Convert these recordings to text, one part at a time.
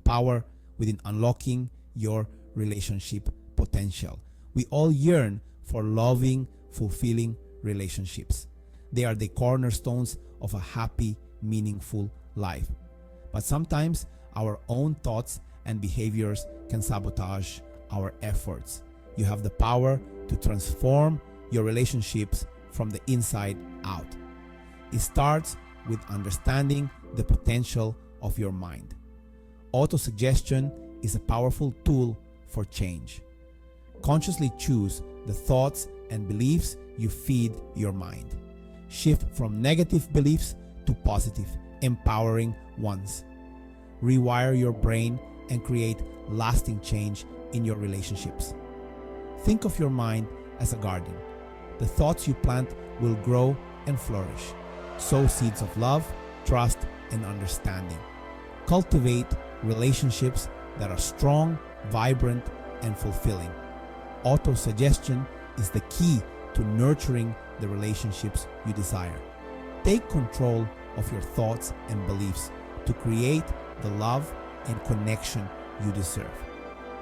power within unlocking your relationship potential. We all yearn for loving, fulfilling relationships. They are the cornerstones of a happy, meaningful life. But sometimes our own thoughts and behaviors can sabotage our efforts. You have the power to transform your relationships from the inside out. It starts with understanding the potential of your mind. Autosuggestion is a powerful tool for change. Consciously choose the thoughts and beliefs you feed your mind. Shift from negative beliefs to positive, empowering ones. Rewire your brain and create lasting change in your relationships. Think of your mind as a garden. The thoughts you plant will grow and flourish. Sow seeds of love, trust, and understanding. Cultivate relationships that are strong, vibrant, and fulfilling. Autosuggestion is the key to nurturing the relationships you desire. Take control of your thoughts and beliefs to create the love and connection you deserve.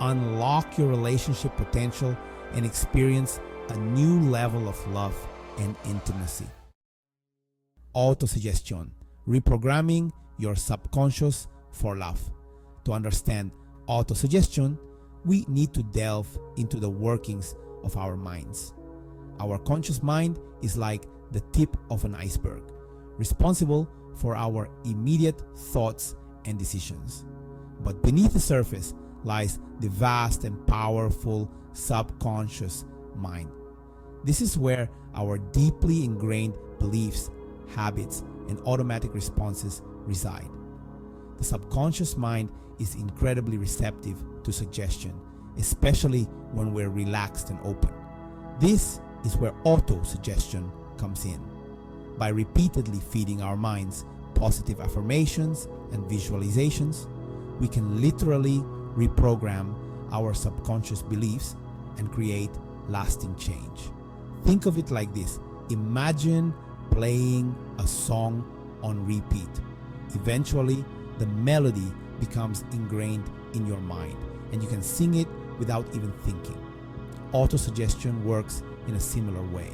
Unlock your relationship potential and experience a new level of love and intimacy. Autosuggestion, reprogramming your subconscious for love. To understand autosuggestion, we need to delve into the workings of our minds. Our conscious mind is like the tip of an iceberg, responsible for our immediate thoughts and decisions. But beneath the surface lies the vast and powerful subconscious mind. This is where our deeply ingrained beliefs, habits, and automatic responses reside. The subconscious mind is incredibly receptive to suggestion, especially when we're relaxed and open. This is where autosuggestion comes in. By repeatedly feeding our minds positive affirmations and visualizations, we can literally reprogram our subconscious beliefs and create lasting change. Think of it like this. Imagine playing a song on repeat. Eventually, the melody becomes ingrained in your mind, and you can sing it without even thinking. Autosuggestion works in a similar way.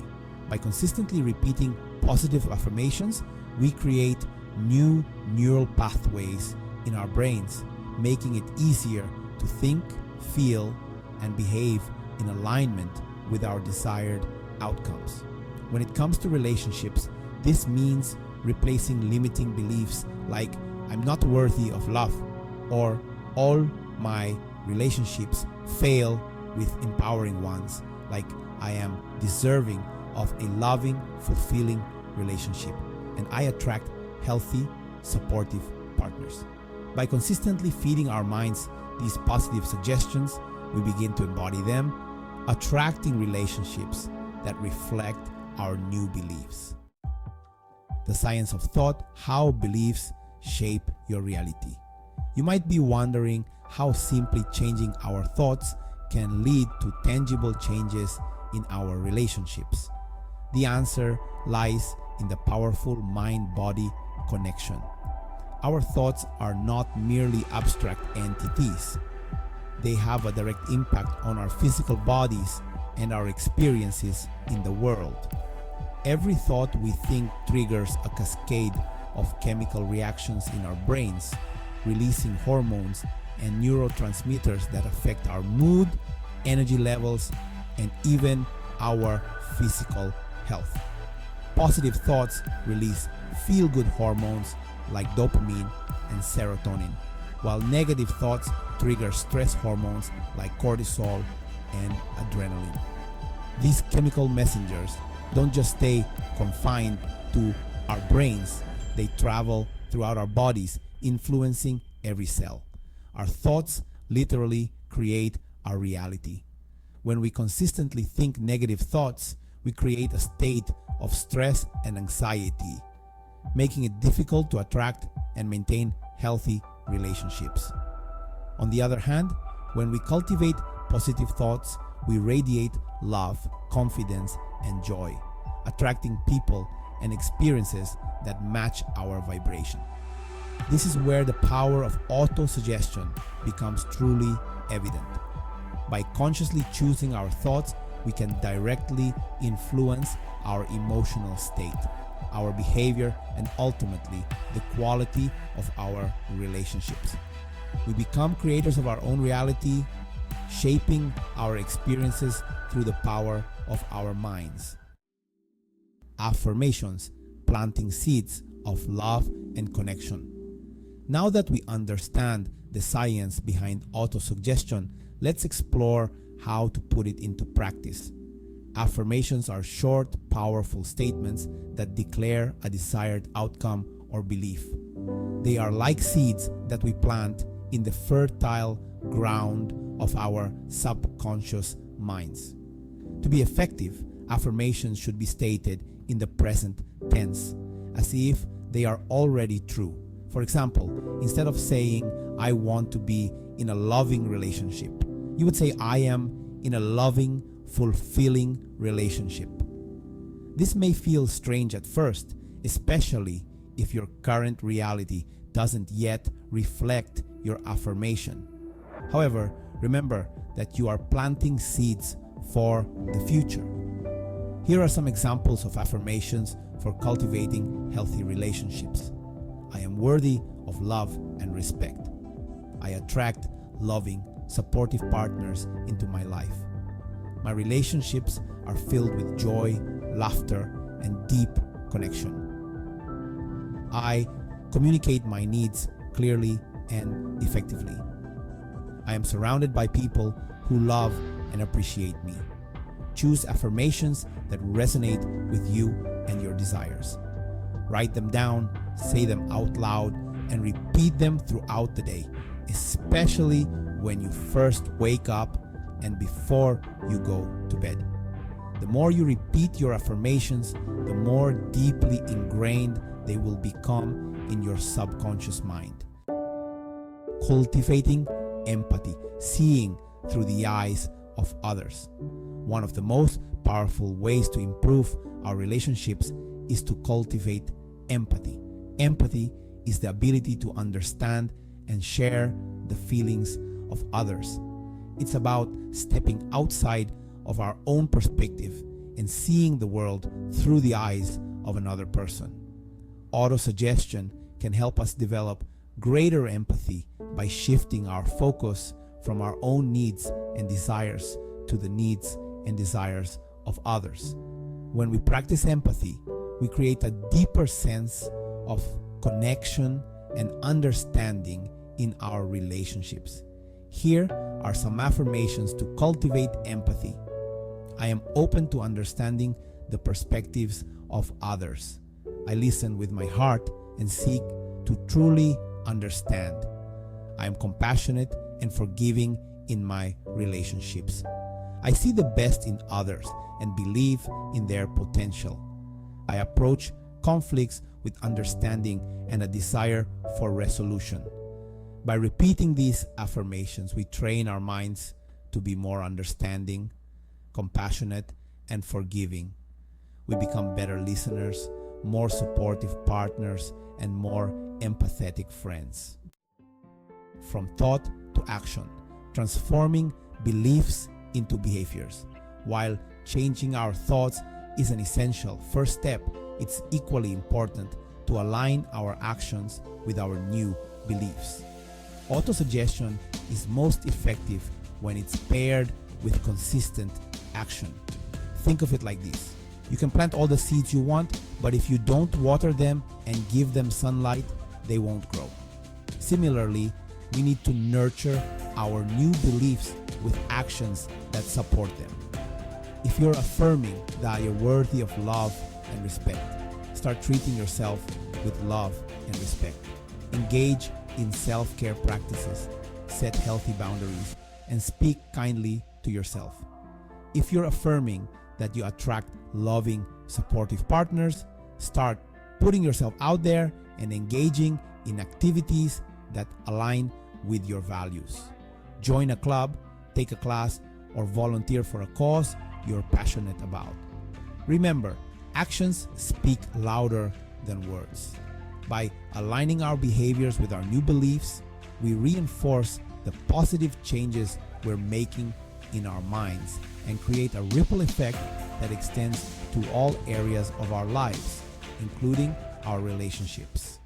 By consistently repeating positive affirmations, we create new neural pathways in our brains, making it easier to think, feel, and behave in alignment with our desired outcomes. When it comes to relationships, this means replacing limiting beliefs like I'm not worthy of love, or all my relationships fail, with empowering ones like I am deserving of a loving, fulfilling relationship, and I attract healthy, supportive partners. By consistently feeding our minds these positive suggestions, we begin to embody them, attracting relationships that reflect our new beliefs. The science of thought, how beliefs shape your reality. You might be wondering how simply changing our thoughts can lead to tangible changes in our relationships. The answer lies in the powerful mind-body connection. Our thoughts are not merely abstract entities. They have a direct impact on our physical bodies and our experiences in the world. Every thought we think triggers a cascade of chemical reactions in our brains, releasing hormones and neurotransmitters that affect our mood, energy levels, and even our physical health. Positive thoughts release feel-good hormones like dopamine and serotonin, while negative thoughts trigger stress hormones like cortisol and adrenaline. These chemical messengers don't just stay confined to our brains, they travel throughout our bodies, influencing every cell. Our thoughts literally create our reality. When we consistently think negative thoughts, we create a state of stress and anxiety, making it difficult to attract and maintain healthy relationships. On the other hand, when we cultivate positive thoughts, we radiate love, confidence, and joy, attracting people and experiences that match our vibration. This is where the power of autosuggestion becomes truly evident. By consciously choosing our thoughts, we can directly influence our emotional state, our behavior, and ultimately the quality of our relationships. We become creators of our own reality, shaping our experiences through the power of our minds. Affirmations, planting seeds of love and connection. Now that we understand the science behind autosuggestion, let's explore how to put it into practice. Affirmations are short, powerful statements that declare a desired outcome or belief. They are like seeds that we plant in the fertile ground of our subconscious minds. To be effective, affirmations should be stated in the present tense, as if they are already true. For example, instead of saying, "I want to be in a loving relationship," you would say, "I am in a loving, fulfilling relationship." This may feel strange at first, especially if your current reality doesn't yet reflect your affirmation. However, remember that you are planting seeds for the future. Here are some examples of affirmations for cultivating healthy relationships. I am worthy of love and respect. I attract loving, supportive partners into my life. My relationships are filled with joy, laughter, and deep connection. I communicate my needs clearly and effectively. I am surrounded by people who love and appreciate me. Choose affirmations that resonate with you and your desires. Write them down, say them out loud, and repeat them throughout the day, especially when you first wake up and before you go to bed. The more you repeat your affirmations, the more deeply ingrained they will become in your subconscious mind. Cultivating empathy, seeing through the eyes of others. One of the most powerful ways to improve our relationships is to cultivate empathy. Empathy is the ability to understand and share the feelings of others. It's about stepping outside of our own perspective and seeing the world through the eyes of another person. Autosuggestion can help us develop greater empathy by shifting our focus from our own needs and desires to the needs and desires of others. When we practice empathy, we create a deeper sense of connection and understanding in our relationships. Here are some affirmations to cultivate empathy. I am open to understanding the perspectives of others. I listen with my heart and seek to truly understand. I am compassionate and forgiving in my relationships. I see the best in others and believe in their potential. I approach conflicts with understanding and a desire for resolution. By repeating these affirmations, we train our minds to be more understanding, compassionate, and forgiving. We become better listeners, more supportive partners, and more empathetic friends. From thought to action, transforming beliefs into behaviors. While changing our thoughts is an essential first step, it's equally important to align our actions with our new beliefs. Autosuggestion is most effective when it's paired with consistent action. Think of it like this. You can plant all the seeds you want, but if you don't water them and give them sunlight, they won't grow. Similarly, we need to nurture our new beliefs with actions that support them. If you're affirming that you're worthy of love and respect, start treating yourself with love and respect. Engage in self-care practices, set healthy boundaries, and speak kindly to yourself. If you're affirming that you attract loving, supportive partners, start putting yourself out there and engaging in activities that align with your values. Join a club, take a class, or volunteer for a cause you're passionate about. Remember, actions speak louder than words. By aligning our behaviors with our new beliefs, we reinforce the positive changes we're making in our minds and create a ripple effect that extends to all areas of our lives, including our relationships.